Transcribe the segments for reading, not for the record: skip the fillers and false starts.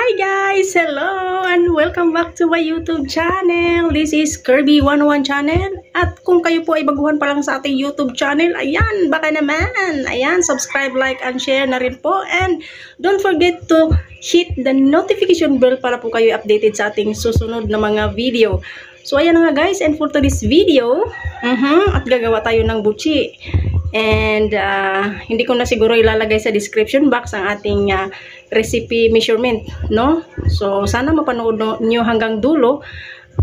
Hi guys! Hello! And welcome back to my YouTube channel. This is Kirby 101 channel. At kung kayo po ay baguhan pa lang sa ating YouTube channel, ayan, baka naman. Ayan, subscribe, like, and share na rin po. And don't forget to hit the notification bell para po kayo updated sa ating susunod na mga video. So ayan na nga guys, and for today's video, at gagawa tayo ng buchi. And hindi ko na siguro ilalagay sa description box ang ating recipe measurement, no? So sana mapanood nyo hanggang dulo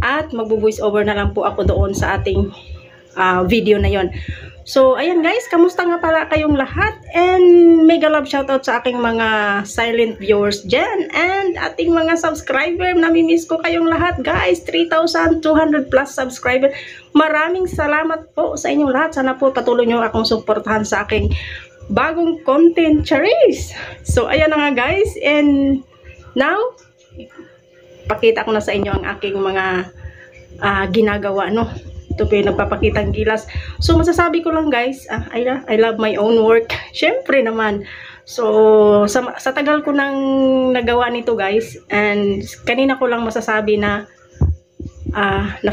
at magbo-voice over na lang po ako doon sa ating video na yon. So ayan guys, kamusta nga pala kayong lahat, and mega love shoutout sa aking mga silent viewers dyan and ating mga subscriber. Namimiss ko kayong lahat guys, 3,200 plus subscriber. Maraming salamat po sa inyong lahat. Sana po patuloy nyo akong suportahan sa aking bagong content, Charis. So ayan na nga guys, and now pakita ko na sa inyo ang aking mga ginagawa, no? Ito po yung nagpapakitang gilas. So masasabi ko lang guys, I love my own work. Syempre naman. So sa tagal ko nang nagawa nito guys, and kanina ko lang masasabi na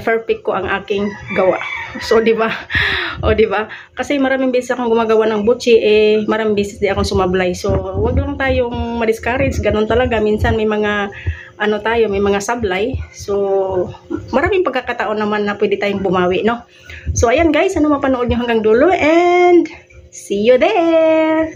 perfect ko ang aking gawa. So di ba? O di ba? Kasi maraming beses akong gumagawa ng butchi, maraming beses di akong sumablay. So wag lang tayong ma-discourage, ganun talaga. Minsan may mga may mga sablay. So maraming pagkakataon naman na pwede tayong bumawi, no? So ayan guys, ano mapanood nyo hanggang dulo, and see you there.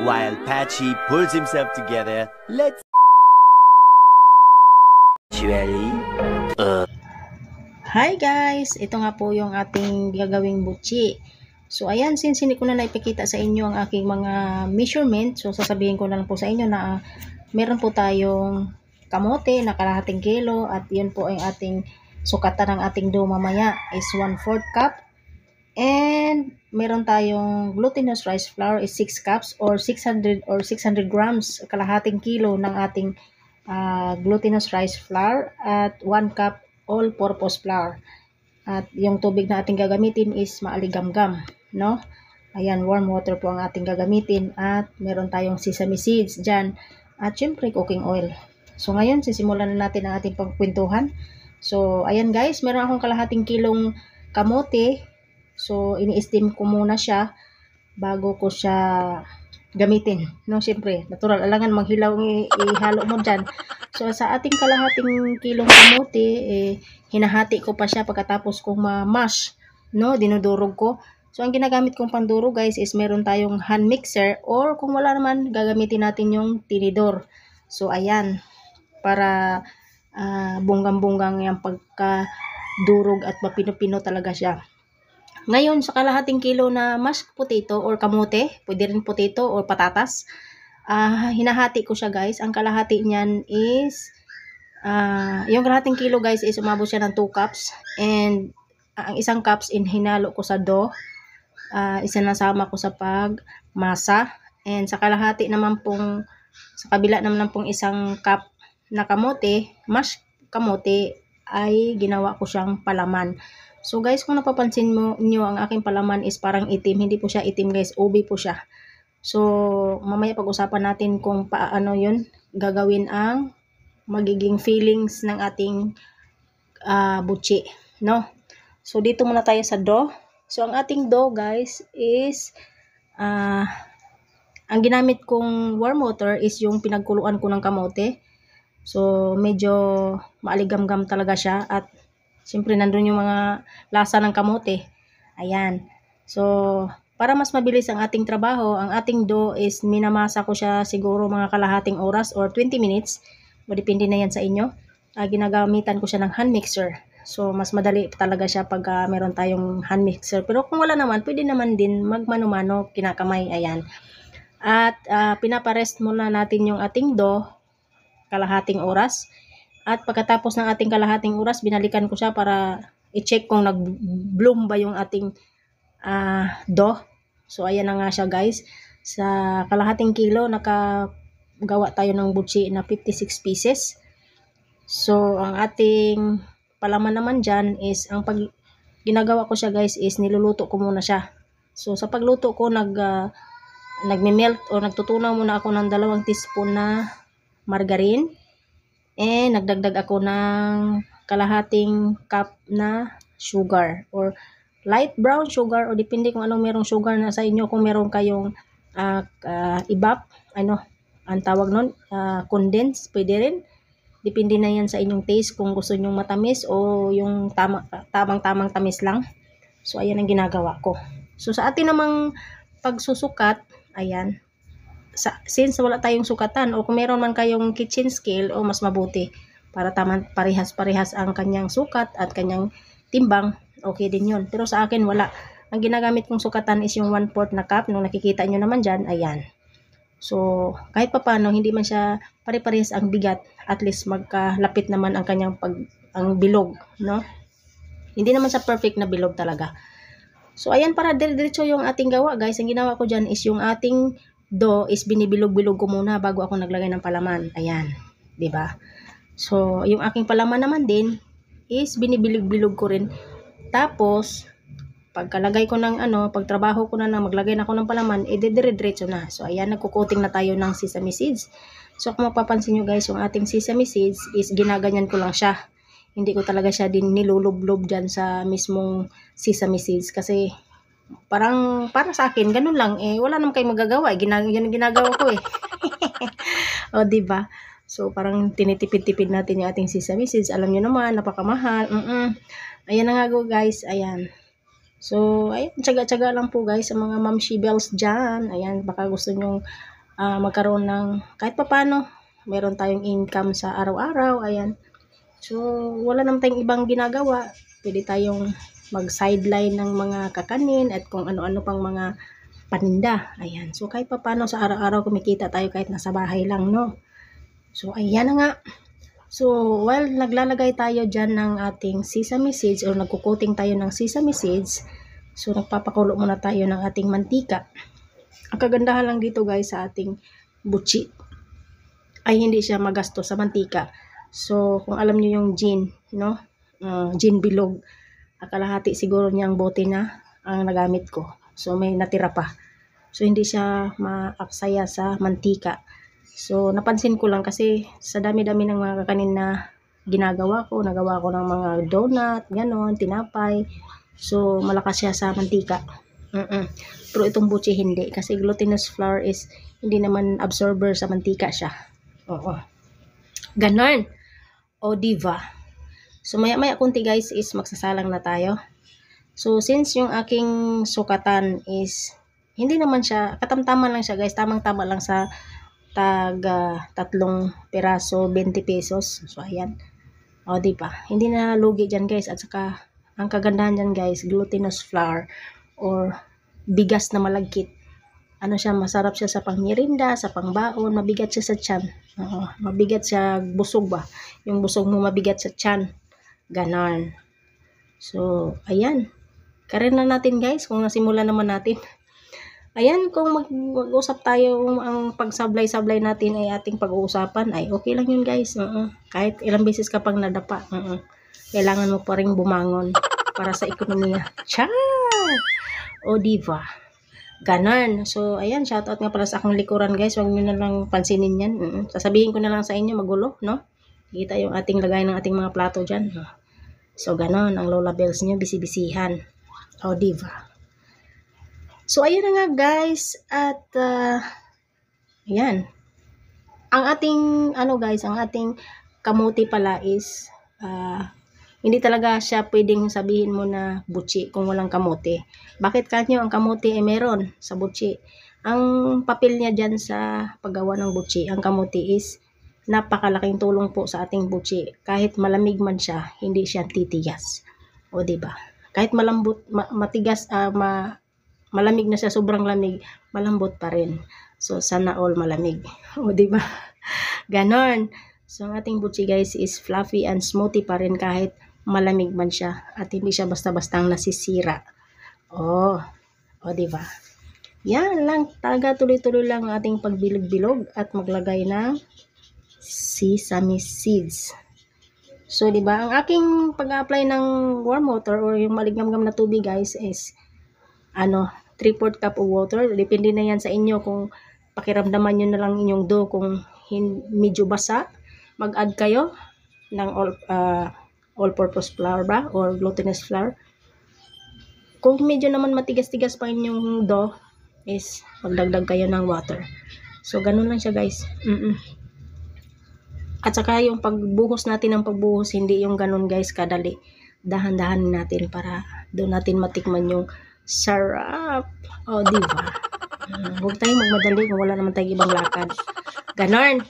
While Patchy pulls himself together, let's Hi guys! Ito nga po yung ating gagawing butchi. So ayan, since hindi ko na naipakita sa inyo ang aking mga measurement, so sasabihin ko na lang po sa inyo na meron po tayong kamote na kalahating kilo, at yun po ay ating sukatan ng ating dough mamaya is 1/4 cup. And meron tayong glutinous rice flour is 6 cups or 600 grams, kalahating kilo ng ating glutinous rice flour, at 1 cup all-purpose flour. At yung tubig na ating gagamitin is maaligamgam, no? Ayan, warm water po ang ating gagamitin, at meron tayong sesame seeds dyan, at syempre cooking oil. So ngayon, sisimulan na natin ang ating pagkwentuhan. So ayan guys, meron akong kalahating kilong kamote. So ini-steam ko muna siya bago ko siya gamitin, no? Syempre, natural, alangan maghilaw ihalo mo dyan. So sa ating kalahating kilong kamote, hinahati ko pa siya pagkatapos kong ma-mash, no? Dinudurog ko. So ang ginagamit kong pandurog guys is meron tayong hand mixer, or kung wala naman, gagamitin natin yung tinidor. So ayan, para bunggang-bunggang yung pagkadurog at mapino-pino talaga siya. Ngayon, sa kalahating kilo na mashed potato or kamote, pwede rin potato or patatas, hinahati ko siya guys. Ang kalahati niyan is, yung kalahating kilo guys is umabot siya ng 2 cups. And ang isang cups hinalo ko sa dough. Isinasama ko sa pagmasa. And sa kalahati naman pong, sa kabila naman pong isang cup na kamote, mashed kamote, ay ginawa ko siyang palaman. So guys, kung napapansin nyo, ang aking palaman is parang itim. Hindi po siya itim guys, ube po siya. So mamaya pag-usapan natin kung paano yun gagawin ang magiging fillings ng ating butchi, no? So dito muna tayo sa dough. So ang ating dough guys is ang ginamit kong warm water is yung pinagkuluan ko ng kamote. So medyo maaligamgam talaga siya, at siyempre nandun yung mga lasa ng kamote. Ayan. So para mas mabilis ang ating trabaho, ang ating dough is minamasa ko siya siguro mga kalahating oras or 20 minutes. Depende na yan sa inyo. Ginagamitan ko siya ng hand mixer. So mas madali talaga siya pag meron tayong hand mixer. Pero kung wala naman, pwede naman din magmano-mano, kinakamay. Ayan. At pinaparest muna natin yung ating dough kalahating oras. At pagkatapos ng ating kalahating oras, binalikan ko siya para i-check kung nag-bloom ba yung ating dough. So ayan na nga siya guys. Sa kalahating kilo, nakagawa tayo ng butchi na 56 pieces. So ang ating palaman naman dyan is, ang ginagawa ko siya guys is niluluto ko muna siya. So sa pagluto ko, nagme-melt o nagtutunaw muna ako ng 2 teaspoon na margarine. And nagdagdag ako ng kalahating cup na sugar or light brown sugar o depende kung anong merong sugar na sa inyo. Kung meron kayong ibap, ang tawag nun, condense, pwede rin. Depende na yan sa inyong taste kung gusto nyong matamis o yung tamang tamis lang. So, ayan ang ginagawa ko. So, sa atin namang pagsusukat, ayan, since wala tayong sukatan o kung meron man kayong kitchen scale o mas mabuti para parehas-parehas ang kanyang sukat at kanyang timbang, okay din yun. Pero sa akin, wala. Ang ginagamit kong sukatan is yung 1/4 na cup. Nung nakikita nyo naman dyan, ayan. So, kahit papano, hindi man siya pare-parehas ang bigat, at least magkalapit naman ang kanyang ang bilog, no? Hindi naman siya perfect na bilog talaga. So, ayan, para diretso yung ating gawa, guys. Ang ginawa ko dyan is yung ating dough is binibilog-bilog ko muna bago ako naglagay ng palaman. Ayan, 'di ba? So, yung aking palaman naman din is binibilog-bilog ko rin. Tapos, pagkalagay ko ng pagtrabaho ko na maglagay na ako ng palaman, dire-diretso na. So, ayan, nagko-coating na tayo ng sesame seeds. So, kung mapapansin nyo guys, yung ating sesame seeds is ginaganyan ko lang siya. Hindi ko talaga siya din nilulublob dyan sa mismong sesame seeds. Kasi, para sa akin, ganun lang. Wala naman kayong magagawa. Yan ang ginagawa ko eh. O, diba? So, parang tinitipid-tipid natin yung ating sesame seeds. Alam nyo naman, napakamahal. Ayan na nga go guys. Ayan. So, ayun, tsaga-tsaga lang po guys sa mga Mamshi Bells dyan. Ayan, baka gusto nyong magkaroon ng kahit papano. Meron tayong income sa araw-araw. Ayan. So, wala naman tayong ibang ginagawa. Pwede tayong mag-sideline ng mga kakanin at kung ano-ano pang mga paninda. Ayan. So, kahit papano sa araw-araw kumikita tayo kahit nasa bahay lang, no? So, ayan na nga. So, while naglalagay tayo dyan ng ating sesame seeds o nagkukoting tayo ng sesame seeds, so nagpapakulo muna tayo ng ating mantika. Ang kagandahan lang dito guys sa ating butchi ay hindi siya magasto sa mantika. So, kung alam nyo yung gin, no? Gin bilog, kalahati siguro niyang bote na ang nagamit ko. So, may natira pa. So, hindi siya maaksaya sa mantika. So, napansin ko lang kasi sa dami-dami ng mga kakanin na nagawa ko ng mga donut, ganon, tinapay. So, malakas siya sa mantika. Pero itong butchi hindi. Kasi glutinous flour is hindi naman absorber sa mantika siya. Oo. Ganon. O, diva. So, maya-maya kunti guys is magsasalang na tayo. So, since yung aking sukatan is hindi naman siya, katamtaman lang siya guys. Tamang-tama lang sa tag 3 piraso 20 pesos. So ayan. O diba? Hindi na lugi dyan guys. At saka ang kagandahan dyan guys, glutinous flour or bigas na malagkit. Ano siya, masarap siya sa pangmirinda, sa pangbaon, mabigat siya sa tiyan. Mabigat siya, busog ba? Yung busog mo mabigat sa tiyan. Ganon. So ayan. Karin na natin guys kung nasimulan naman natin. Ayan, kung mag-usap tayo, ang pagsablay-sablay natin ay ating pag-uusapan, ay okay lang yun guys. Kahit ilang beses ka pang nadapa, kailangan mo pa rin bumangon para sa ekonomiya. Ciao! O diva. Ganon. So, ayan, shoutout nga pala sa akong likuran guys. Huwag nyo na lang pansinin yan. Sasabihin ko na lang sa inyo, magulo, no? Kita yung ating lagay ng ating mga plato dyan. So, ganon. Ang Lola Bells nyo, bisi-bisihan. O diva. So, ayan na nga guys, at ayan. Ang ating, guys, ang ating kamuti pala is, hindi talaga siya pwedeng sabihin mo na butchi kung walang kamuti. Bakit kanyo ang kamuti ay meron sa butchi? Ang papel niya dyan sa paggawa ng butchi, ang kamuti is napakalaking tulong po sa ating butchi. Kahit malamig man siya, hindi siya titigas. O diba? Kahit malambot, matigas, malamig na siya, sobrang lamig, malambot pa rin. So, sana all malamig. O, diba? Ganon. So, ang ating butchi guys is fluffy and smoothy pa rin kahit malamig man siya. At hindi siya basta-bastang nasisira. O, diba? Yan lang. Taga tuloy-tuloy lang ang ating pagbilog-bilog at maglagay ng sesame seeds. So, di ba, ang aking pag-apply ng warm water or yung maligamgam na tubig, guys, is 3/4 cup of water. Depende na yan sa inyo kung pakiramdaman nyo na lang inyong dough. Kung medyo basa, mag-add kayo ng all-purpose flour ba or glutinous flour. Kung medyo naman matigas-tigas pa inyong dough, is magdagdag kayo ng water. So, ganun lang siya, guys. At saka yung pagbuhos natin ng pagbuhos, hindi yung ganun, guys, kadali. Dahan-dahan natin para doon natin matikman yung sarap. O, diba? Huwag tayong magmadali kung wala naman tayong ibang lakad. Ganon.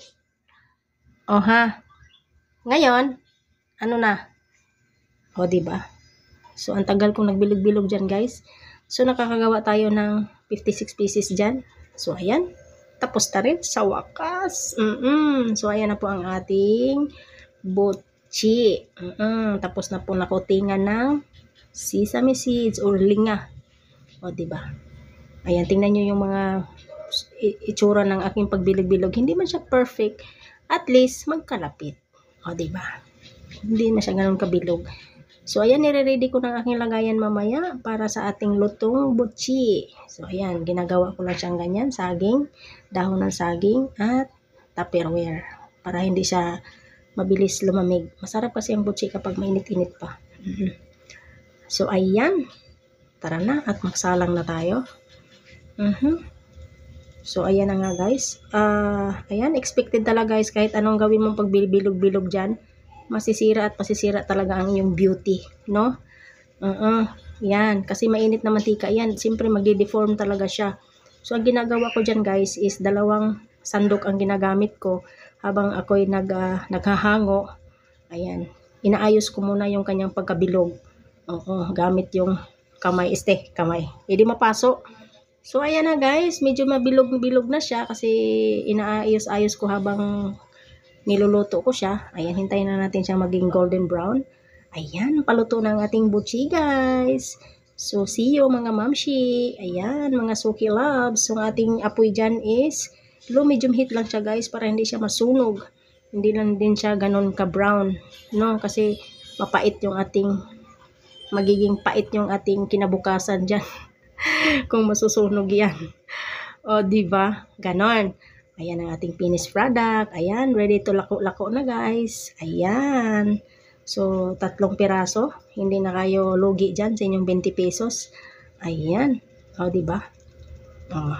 O, ha? Ngayon, ano na? O, diba? So, ang tagal kong nagbilog-bilog dyan, guys. So, nakakagawa tayo ng 56 pieces dyan. So, ayan. Tapos na rin sa wakas. So, ayan na po ang ating butchi. Tapos na po nakotingan ng sesame seeds or linga. O, diba? Ayan, tingnan nyo yung mga itsura ng aking pagbilog-bilog. Hindi man siya perfect. At least, magkalapit. O, diba? Hindi na siya ganun kabilog. So, ayan, nire-ready ko ng aking lagayan mamaya para sa ating lutong butchi. So, ayan, ginagawa ko lang siyang ganyan, saging, dahon ng saging, at tupperware. Para hindi siya mabilis lumamig. Masarap kasi ang butchi kapag mainit-init pa. So, ayan. Tara na at magsalang na tayo. So, ayan na nga, guys. Ayan, expected talaga, guys, kahit anong gawin mong pagbilog-bilog dyan, masisira at masisira talaga ang iyong beauty, no? Yan, kasi mainit na mantika yan, siyempre magde-deform talaga siya. So, ang ginagawa ko dyan, guys, is 2 sandok ang ginagamit ko habang ako'y naghahango. Ayan, inaayos ko muna yung kanyang pagkabilog. Gamit yung kamay, kamay. Hindi mapaso. So, ayan na, guys, medyo mabilog-bilog na siya kasi inaayos-ayos ko habang niluluto ko siya. Ayan, hintayin na natin siyang maging golden brown. Ayan, paluto na ang ating butchi, guys. So, see you mga mamshi. Ayan, mga suki loves. So, ang ating apoy dyan is low medium heat lang siya, guys, para hindi siya masunog. Hindi lang din siya ganun ka-brown, no? Kasi mapait yung ating, magiging pait yung ating kinabukasan dyan. Kung masusunog yan. O, diba? Ganon. Ayan ang ating finished product. Ayan, ready to lako-lako na, guys. Ayan. So, 3 piraso. Hindi na kayo lugi dyan sa inyong 20 pesos. Ayan. O, diba? O,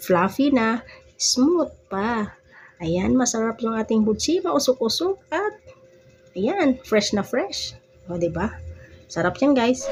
fluffy na. Smooth pa. Ayan, masarap yung ating butchi. Mausok-usok. At, ayan, fresh na fresh. O, diba? Sarap yan, guys.